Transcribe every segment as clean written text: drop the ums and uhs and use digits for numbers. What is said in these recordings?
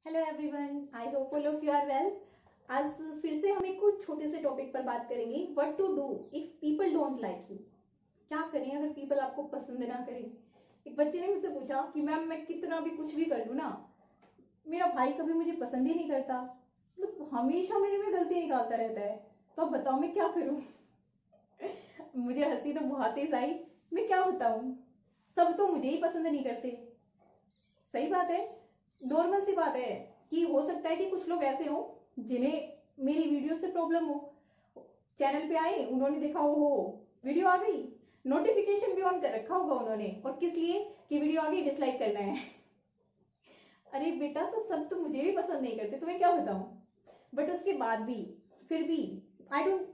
Hello everyone, I hope all of you are well. आज फिर से हम एक कुछ छोटे से टॉपिक पर बात करेंगे, what to do if people don't like you. क्या करें अगर पीपल आपको पसंद ना करें। एक बच्चे ने मुझसे पूछा कि मैम मैं कितना भी कुछ भी कर लूँ ना, मेरा भाई कभी मुझे पसंद ही नहीं करता, मतलब हमेशा मेरे में गलती निकालता रहता है, तो अब बताओ मैं क्या करूँ। मुझे हंसी तो बहुत तेज आई। मैं क्या बताऊँ, सब तो मुझे ही पसंद नहीं करते। सही बात है, नॉर्मल सी बात है कि हो सकता है कि कुछ लोग ऐसे हो जिन्हें मेरी वीडियो से प्रॉब्लम हो, चैनल पे आए, उन्होंने देखा हो वीडियो आ गई, नोटिफिकेशन भी ऑन कर रखा होगा उन्होंने, और किस लिए कि वीडियो आ गई डिसलाइक करना है। अरे बेटा, तो सब तो मुझे भी पसंद नहीं करते, तुम्हें क्या बताऊं। बट उसके बाद भी फिर भी आई डोंट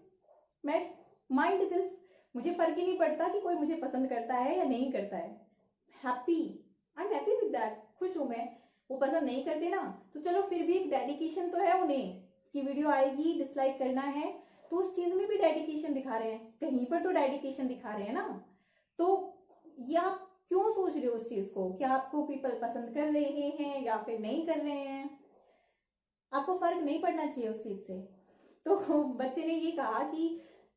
माइंड दिस। मुझे फर्क ही नहीं पड़ता कि कोई मुझे पसंद करता है या नहीं करता है। Happy, I am happy with that, खुश हूं मैं। वो पसंद नहीं करते ना, तो चलो फिर भी एक डेडिकेशन तो है उन्हें कि वीडियो आएगी डिसलाइक करना है, तो उस चीज में भी डेडिकेशन दिखा रहे हैं, कहीं पर तो डेडिकेशन दिखा रहे हैं ना। तो ये आप क्यों सोच रहे हो उस चीज को कि आपको पीपल पसंद कर रहे हैं या फिर नहीं कर रहे हैं। आपको फर्क नहीं पड़ना चाहिए उस चीज से। तो बच्चे ने ये कहा कि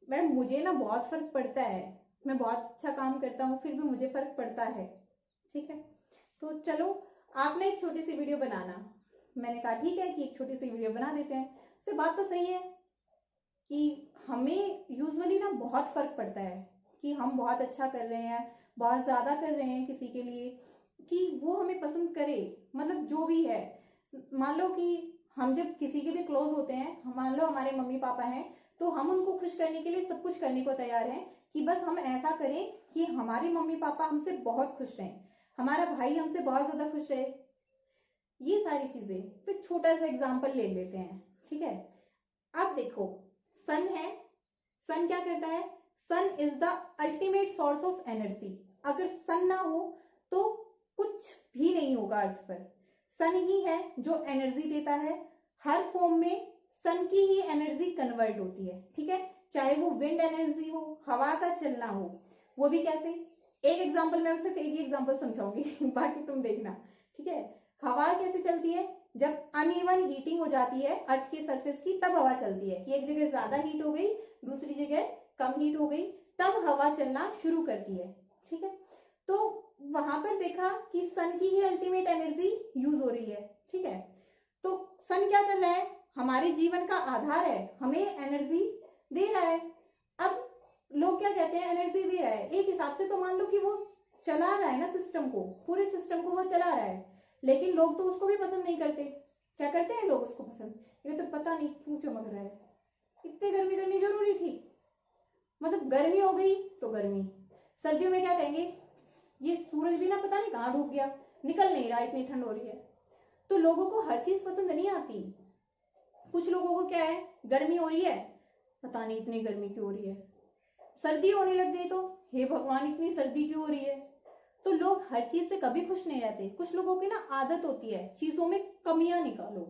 मैडम मुझे ना बहुत फर्क पड़ता है, मैं बहुत अच्छा काम करता हूँ फिर भी मुझे फर्क पड़ता है। ठीक है, तो चलो आप ना एक छोटी सी वीडियो बनाना। मैंने कहा ठीक है कि एक छोटी सी वीडियो बना देते हैं। से बात तो सही है कि हमें यूजुअली ना बहुत फर्क पड़ता है कि हम बहुत अच्छा कर रहे हैं, बहुत ज्यादा कर रहे हैं किसी के लिए, कि वो हमें पसंद करे। मतलब जो भी है, मान लो कि हम जब किसी के भी क्लोज होते हैं, मान लो हमारे मम्मी पापा हैं, तो हम उनको खुश करने के लिए सब कुछ करने को तैयार हैं कि बस हम ऐसा करें कि हमारे मम्मी पापा हमसे बहुत खुश रहें, हमारा भाई हमसे बहुत ज्यादा खुश रहे, ये सारी चीजें। तो एक छोटा सा एग्जांपल ले लेते हैं। ठीक है, अब देखो, सन है, सन क्या करता है, sun is the ultimate source of energy. अगर सन ना हो तो कुछ भी नहीं होगा अर्थ पर। सन ही है जो एनर्जी देता है, हर फॉर्म में सन की ही एनर्जी कन्वर्ट होती है। ठीक है, चाहे वो विंड एनर्जी हो, हवा का चलना हो, वो भी कैसे। एक एग्जांपल, मैं सिर्फ एक ही एग्जांपल समझाऊंगी बाकी तुम देखना। ठीक है, हवा कैसे चलती है, जब अनइवन हीटिंग हो जाती है अर्थ की सरफेस की, तब हवा चलती है कि एक जगह ज्यादा हीट हो गई, दूसरी जगह कम हीट हो गई, तब हवा चलना शुरू करती है। ठीक है, तो वहां पर देखा कि सन की ही अल्टीमेट एनर्जी यूज हो रही है। ठीक है, तो सन क्या कर रहा है, हमारे जीवन का आधार है, हमें एनर्जी दे रहा है। अब लोग क्या कहते हैं, एनर्जी दे रहा है, एक हिसाब से तो मान लो कि वो चला रहा है ना सिस्टम को, पूरे सिस्टम को वो चला रहा है, लेकिन लोग तो उसको भी पसंद नहीं करते। क्या करते हैं लोग उसको पसंद, ये तो पता नहीं क्यों चमक रहा है, इतनी गर्मी करनी जरूरी थी। मतलब गर्मी हो गई तो गर्मी, सर्दियों में क्या कहेंगे, ये सूरज भी ना पता नहीं कहाँ डूब गया, निकल नहीं रहा, इतनी ठंड हो रही है। तो लोगों को हर चीज पसंद नहीं आती। कुछ लोगों को क्या है, गर्मी हो रही है, पता नहीं इतनी गर्मी क्यों हो रही है, सर्दी होने लग गई तो हे भगवान इतनी सर्दी क्यों हो रही है। तो लोग हर चीज से कभी खुश नहीं रहते। कुछ लोगों की ना आदत होती है चीजों में कमियां निकालो,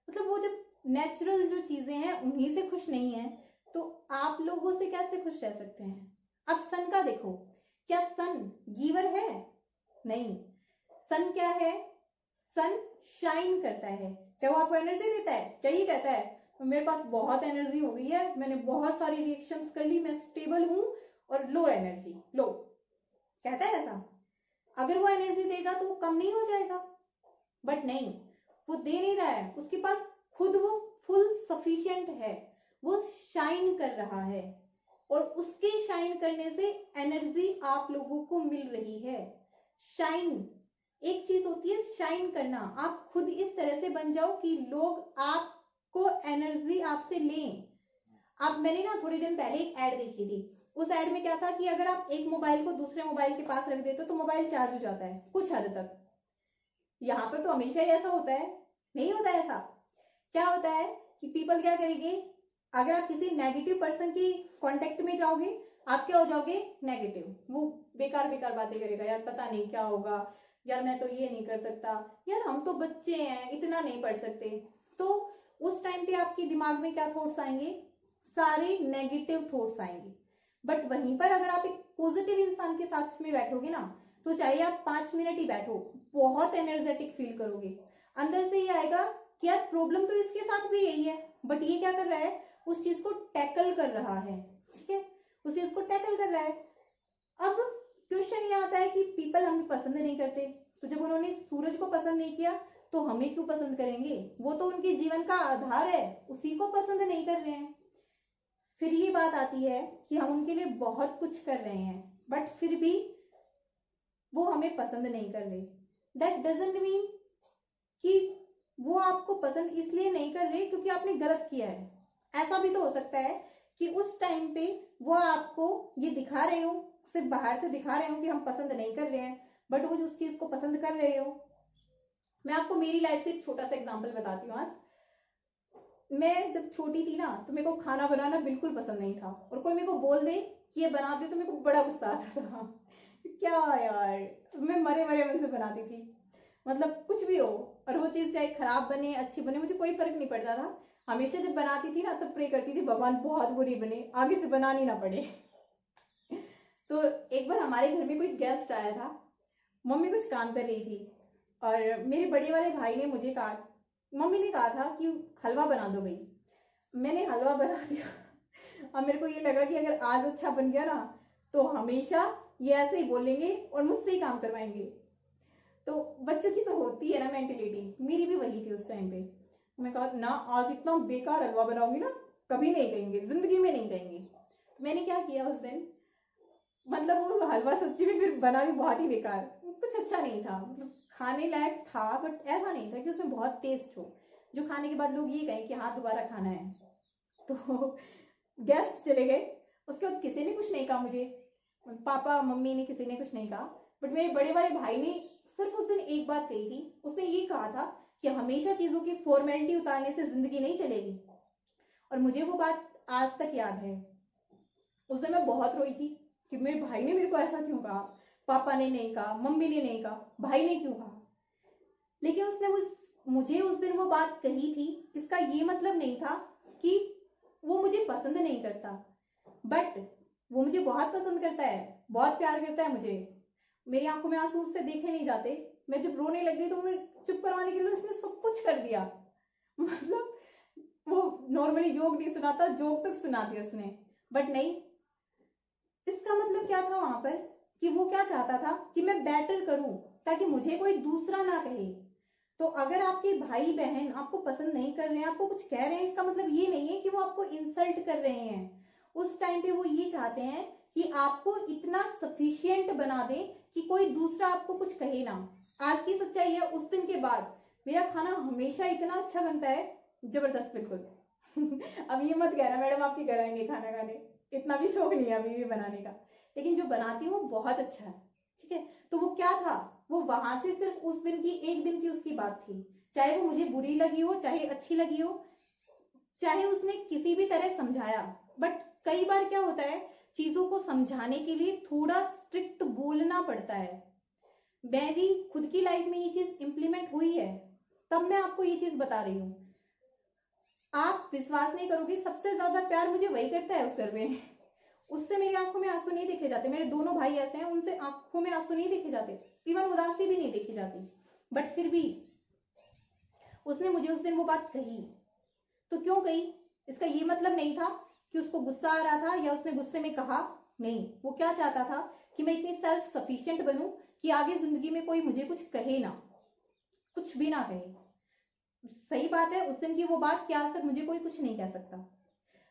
मतलब वो जब नेचुरल जो चीजें हैं उन्हीं से खुश नहीं है, तो आप लोगों से कैसे खुश रह सकते हैं। अब सन का देखो, क्या सन गीवर है, नहीं। सन क्या है, सन शाइन करता है। क्या वो आपको एनर्जी देता है, क्या ये कहता है मेरे पास बहुत एनर्जी हो गई है, मैंने बहुत सारी रिएक्शंस कर ली, मैं स्टेबल हूं और लो एनर्जी लो, कहता है ऐसा। अगर वो एनर्जी देगा तो वो कम नहीं हो जाएगा, बट नहीं, वो दे नहीं रहा है, उसके पास खुद वो फुल सफिशिएंट है, वो शाइन कर रहा है, और उसके शाइन करने से एनर्जी आप लोगों को मिल रही है। शाइन एक चीज होती है, शाइन करना, आप खुद इस तरह से बन जाओ कि लोग आपको एनर्जी आपसे लें। आप, मैंने ना थोड़ी दिन पहले एक एड देखी थी, उस एड में क्या था कि अगर आप एक मोबाइल को दूसरे मोबाइल के पास रख देते हो तो मोबाइल चार्ज हो जाता है कुछ हद तक। यहाँ पर तो हमेशा ही ऐसा होता है, नहीं होता ऐसा। क्या होता है कि पीपल क्या करेंगे, अगर आप किसी नेगेटिव पर्सन की कांटेक्ट में जाओगे, आप क्या हो जाओगे, नेगेटिव। वो बेकार बेकार बातें करेगा, यार पता नहीं क्या होगा, यार मैं तो ये नहीं कर सकता, यार हम तो बच्चे हैं इतना नहीं पढ़ सकते। तो उस टाइम पे आपके दिमाग में क्या थॉट्स आएंगे, सारे नेगेटिव थॉट्स आएंगे। बट वहीं पर अगर आप एक पॉजिटिव इंसान के साथ में बैठोगे ना, तो चाहे आप 5 मिनट ही बैठो, बहुत एनर्जेटिक फील करोगे। अंदर से ये आएगा कि यार प्रॉब्लम तो इसके साथ भी यही है, बट ये क्या कर रहा है, उस चीज को टैकल कर रहा है, ठीक है, उस चीज को टैकल कर रहा है। अब क्वेश्चन ये आता है कि पीपल हमें पसंद नहीं करते, तो जब उन्होंने सूरज को पसंद नहीं किया तो हमें क्यों पसंद करेंगे, वो तो उनके जीवन का आधार है, उसी को पसंद नहीं कर रहे हैं। फिर ये बात आती है कि हम उनके लिए बहुत कुछ कर रहे हैं बट फिर भी वो हमें पसंद नहीं कर रहे। दैट डजंट मीन कि वो आपको पसंद इसलिए नहीं कर रहे क्योंकि आपने गलत किया है। ऐसा भी तो हो सकता है कि उस टाइम पे वो आपको ये दिखा रहे हो, सिर्फ बाहर से दिखा रहे हो कि हम पसंद नहीं कर रहे हैं, बट वो उस चीज को पसंद कर रहे हो। मैं आपको मेरी लाइफ से एक छोटा सा एग्जांपल बताती हूँ। आज मैं जब छोटी थी ना तो मेरे को खाना बनाना बिल्कुल पसंद नहीं था, और कोई मेरे को बोल दे कि ये बना दे तो मेरे को बड़ा गुस्सा आता था। क्या यार, मैं मरे मरे मन से बनाती थी, मतलब कुछ भी हो, और वो चीज चाहे खराब बने अच्छी बने मुझे कोई फर्क नहीं पड़ता था। हमेशा जब बनाती थी ना तब प्रे करती थी भगवान बहुत बुरी बने, आगे से बनानी ना पड़े। तो एक बार हमारे घर में कोई गेस्ट आया था, मम्मी कुछ काम कर रही थी और मेरे बड़े वाले भाई ने मुझे कहा, मम्मी ने कहा था कि हलवा बना दो भाई। मैंने हलवा बना दिया। अब मेरे को ये लगा कि अगर आज अच्छा बन गया ना तो हमेशा ये ऐसे ही बोलेंगे और मुझसे ही काम करवाएंगे। तो बच्चों की तो होती है ना मेंटेलिटी, मेरी भी वही थी उस टाइम पे। मैं कहा ना आज इतना बेकार हलवा बनाऊंगी ना, कभी नहीं कहेंगे, जिंदगी में नहीं कहेंगे। तो मैंने क्या किया उस दिन, मतलब वो हलवा सच्ची में फिर बना भी बहुत ही बेकार, कुछ अच्छा नहीं था, मतलब खाने लायक था बट ऐसा नहीं था कि उसमें बहुत टेस्ट हो जो खाने के बाद लोग ये कहें कि हाँ दोबारा खाना है। तो गेस्ट चले गए, उसके बाद किसी ने कुछ नहीं कहा मुझे, पापा मम्मी ने किसी ने कुछ नहीं कहा, बट मेरे बड़े वाले भाई ने सिर्फ उस दिन एक बात कही थी। उसने ये कहा था कि हमेशा चीजों की फॉर्मेलिटी उतारने से जिंदगी नहीं चलेगी, और मुझे वो बात आज तक याद है। उस दिन मैं बहुत रोई थी कि मेरे भाई ने मेरे को ऐसा क्यों कहा, पापा ने नहीं कहा, मम्मी ने नहीं कहा, भाई ने क्यों कहा। लेकिन उसने मुझे उस दिन वो बात कही थी, इसका ये मतलब नहीं था कि वो मुझे पसंद नहीं करता, बट वो मुझे बहुत पसंद करता है, बहुत प्यार करता है मुझे। मेरी आंखों में आंसू उससे देखे नहीं जाते, मैं जब रोने लग गई तो मैं चुप करवाने के लिए उसने सब कुछ कर दिया। मतलब वो नॉर्मली जोक नहीं सुनाता, जोक तक सुना दिया उसने, बट नहीं। इसका मतलब क्या था वहां पर कि वो क्या चाहता था कि मैं बेटर करूं ताकि मुझे कोई दूसरा ना कहे। तो अगर आपके भाई बहन आपको पसंद नहीं कर रहे हैं, आपको कुछ कह रहे हैं, इसका मतलब ये नहीं है कि वो आपको इंसल्ट कर रहे हैं। उस टाइम पे वो ये चाहते हैं कि आपको इतना सफिशिएंट बना दे कि कोई दूसरा आपको कुछ कहे ना। आज की सच्चाई है, उस दिन के बाद मेरा खाना हमेशा इतना अच्छा बनता है, जबरदस्त बिल्कुल। अब ये मत कहना मैडम आपके घर आएंगे खाना खाने, इतना भी शौक नहीं है अभी भी बनाने का, लेकिन जो बनाती हूँ बहुत अच्छा है, ठीक है। तो वो क्या था, वो वहां से सिर्फ उस दिन की एक दिन की उसकी बात थी, चाहे वो मुझे बुरी लगी हो चाहे अच्छी लगी हो, चाहे उसने किसी भी तरह समझाया। बट कई बार क्या होता है, चीजों को समझाने के लिए थोड़ा स्ट्रिक्ट बोलना पड़ता है। मेरी खुद की लाइफ में ये चीज इंप्लीमेंट हुई है, तब मैं आपको ये चीज बता रही हूँ। आप विश्वास नहीं करोगे, सबसे ज्यादा प्यार मुझे वही करता है उस घर में। उससे मेरी आंखों में आंसू नहीं देखे जाते। मेरे दोनों भाई ऐसे हैं, उनसे आंखों में आंसू नहीं देखे जाते, इवन उदासी भी नहीं देखी जाती, बट फिर भी उसने मुझे उस दिन वो बात कही। तो क्यों कही, इसका ये मतलब नहीं था कि उसको गुस्सा आ रहा था या उसने गुस्से में कहा, नहीं। वो क्या चाहता था कि मैं इतनी सेल्फ सफिशिएंट बनूं कि आगे जिंदगी में कोई मुझे कुछ कहे ना, कुछ भी ना कहे। सही बात है, उस दिन की वो बात कि आज तक मुझे कोई कुछ नहीं कह सकता।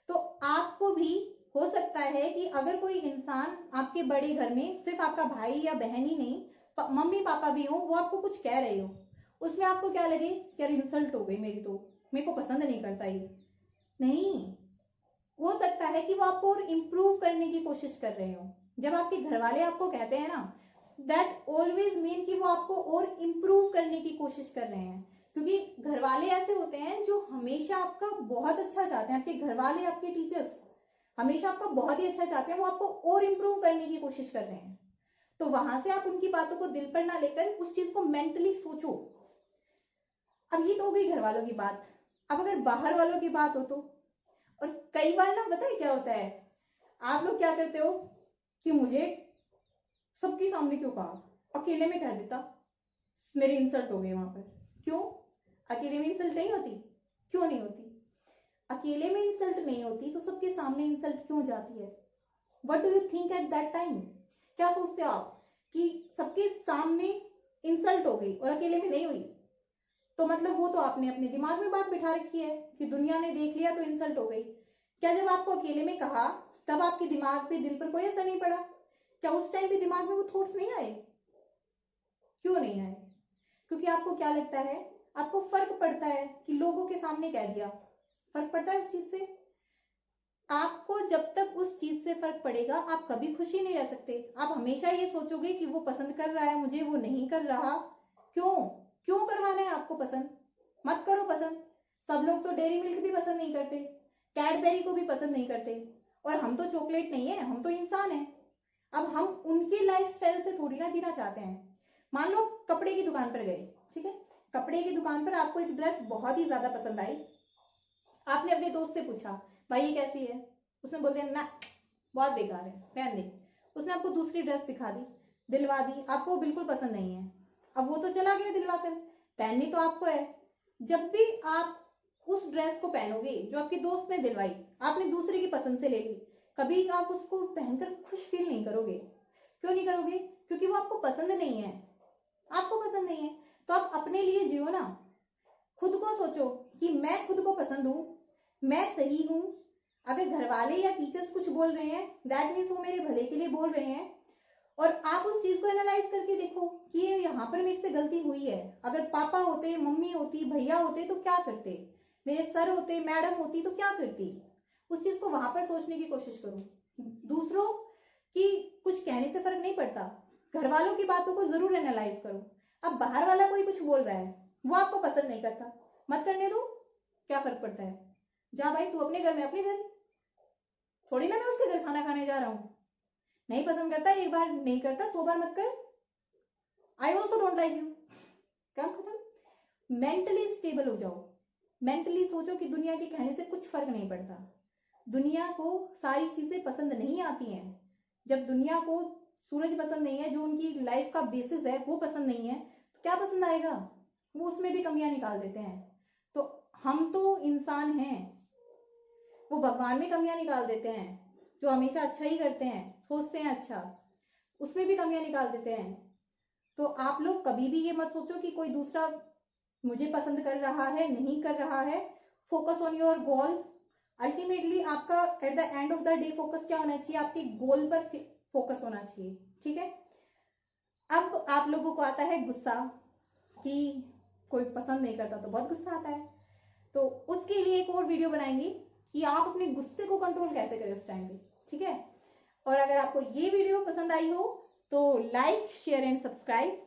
तो आपको भी हो सकता है कि अगर कोई इंसान आपके बड़े घर में, सिर्फ आपका भाई या बहन ही नहीं, मम्मी पापा भी हो, वो आपको कुछ कह रहे हो, उसमें आपको क्या लगे कि यार इंसल्ट हो गई मेरी, तो मेरे को पसंद नहीं करता ये। नहीं, हो सकता है कि वो आपको और इम्प्रूव करने की कोशिश कर रहे हो। जब आपके घर वाले आपको कहते हैं ना, दैट ऑलवेज मीन कि वो आपको और इम्प्रूव करने की कोशिश कर रहे हैं, क्योंकि घर वाले ऐसे होते हैं जो हमेशा आपका बहुत अच्छा चाहते हैं। आपके घर वाले, आपके टीचर्स हमेशा आपका बहुत ही अच्छा चाहते हैं, वो आपको और इम्प्रूव करने की कोशिश कर रहे हैं। तो वहां से आप उनकी बातों को दिल पर ना लेकर उस चीज को मेंटली सोचो। अब ये तो हो गई घर वालों की बात। अब अगर बाहर वालों की बात हो तो, और कई बार ना पता है क्या होता है, आप लोग क्या करते हो कि मुझे सबके सामने क्यों कहा, अकेले में कह देता, मेरी इंसल्ट हो गई वहां पर। क्यों, अकेले में इंसल्ट नहीं होती? क्यों नहीं होती? अकेले में इंसल्ट नहीं होती तो सबके सामने इंसल्ट क्यों जाती है? What do you think at that time? क्या सोचते हो आप कि सबके सामने इंसल्ट हो गई और अकेले में नहीं हुई? तो मतलब वो तो आपने अपने दिमाग में बात बिठा रखी है कि दुनिया ने देख लिया तो इंसल्ट हो गई। क्या जब आपको अकेले में कहा तब आपके दिमाग पे, दिल पर कोई असर नहीं पड़ा? क्या उस टाइम पे दिमाग में वो थॉट्स नहीं आए? क्यों नहीं आए? क्योंकि आपको क्या लगता है, आपको फर्क पड़ता है कि लोगों के सामने कह दिया। फर्क पड़ता है उस चीज से। आपको जब तक उस चीज से फर्क पड़ेगा आप कभी खुशी नहीं रह सकते। आप हमेशा ये सोचोगे कि वो पसंद कर रहा है मुझे, वो नहीं कर रहा। क्यों? क्यों करवाना है आपको पसंद? मत करो पसंद। सब लोग तो डेयरी मिल्क भी पसंद नहीं करते, कैडबेरी को भी पसंद नहीं करते, और हम तो चॉकलेट नहीं है, हम तो इंसान हैं। अब हम उनकी लाइफस्टाइल से थोड़ी ना जीना चाहते हैं। मान लो कपड़े की दुकान पर गए, ठीक है, कपड़े की दुकान पर आपको एक ड्रेस बहुत ही ज्यादा पसंद आई। आपने अपने दोस्त से पूछा भाई ये कैसी है? उसने बोल दिया ना बहुत बेकार है, रहने दे। उसने आपको दूसरी ड्रेस दिखा दी, दिलवा दी, आपको बिल्कुल पसंद नहीं है। अब वो तो चला गया दिलवा कर, पहननी तो आपको है। जब भी आप उस ड्रेस को पहनोगे जो आपके दोस्त ने दिलवाई, आपने दूसरे की पसंद से ले ली, कभी आप उसको पहनकर खुश फील नहीं करोगे। क्यों नहीं करोगे? क्योंकि वो आपको पसंद नहीं है। आपको पसंद नहीं है तो आप अपने लिए जियो ना। खुद को सोचो कि मैं खुद को पसंद हूं, मैं सही हूं। अगर घर वाले या टीचर्स कुछ बोल रहे हैं दैट मीन्स वो मेरे भले के लिए बोल रहे हैं। और आप उस चीज को एनालाइज करके देखो कि ये यहाँ पर मेरे से गलती हुई है। अगर पापा होते, मम्मी होती, भैया होते तो क्या करते? मेरे सर होते, मैडम होती तो क्या करती? उस चीज को वहां पर सोचने की कोशिश करो। दूसरों की कुछ कहने से फर्क नहीं पड़ता, घर वालों की बातों को जरूर एनालाइज करो। अब बाहर वाला कोई कुछ बोल रहा है, वो आपको पसंद नहीं करता, मत करने दो, क्या फर्क पड़ता है? जा भाई तू अपने घर में अपने घर, थोड़ी ना मैं उसके घर खाना खाने जा रहा हूं। नहीं पसंद करता एक बार, नहीं करता 100 बार मत कर। I also don't like you, काम खत्म। मेंटली स्टेबल हो जाओ, मेंटली सोचो कि दुनिया के कहने से कुछ फर्क नहीं पड़ता। दुनिया को सारी चीजें पसंद नहीं आती हैं। जब दुनिया को सूरज पसंद नहीं है, जो उनकी लाइफ का बेसिस है वो पसंद नहीं है, तो क्या पसंद आएगा? वो उसमें भी कमियां निकाल देते हैं। तो हम तो इंसान हैं, वो भगवान में कमियां निकाल देते हैं। जो हमेशा अच्छा ही करते हैं, सोचते हैं अच्छा, उसमें भी कमियां निकाल देते हैं। तो आप लोग कभी भी ये मत सोचो कि कोई दूसरा मुझे पसंद कर रहा है, नहीं कर रहा है। Focus on your goal. Ultimately आपका at the end of the day focus क्या होना चाहिए? आपके गोल पर फोकस होना चाहिए, ठीक है। अब आप लोगों को आता है गुस्सा कि कोई पसंद नहीं करता, तो बहुत गुस्सा आता है। तो उसके लिए एक और वीडियो बनाएंगे कि आप अपने गुस्से को कंट्रोल कैसे करें उस टाइम पे, ठीक है। और अगर आपको ये वीडियो पसंद आई हो तो लाइक, शेयर एंड सब्सक्राइब।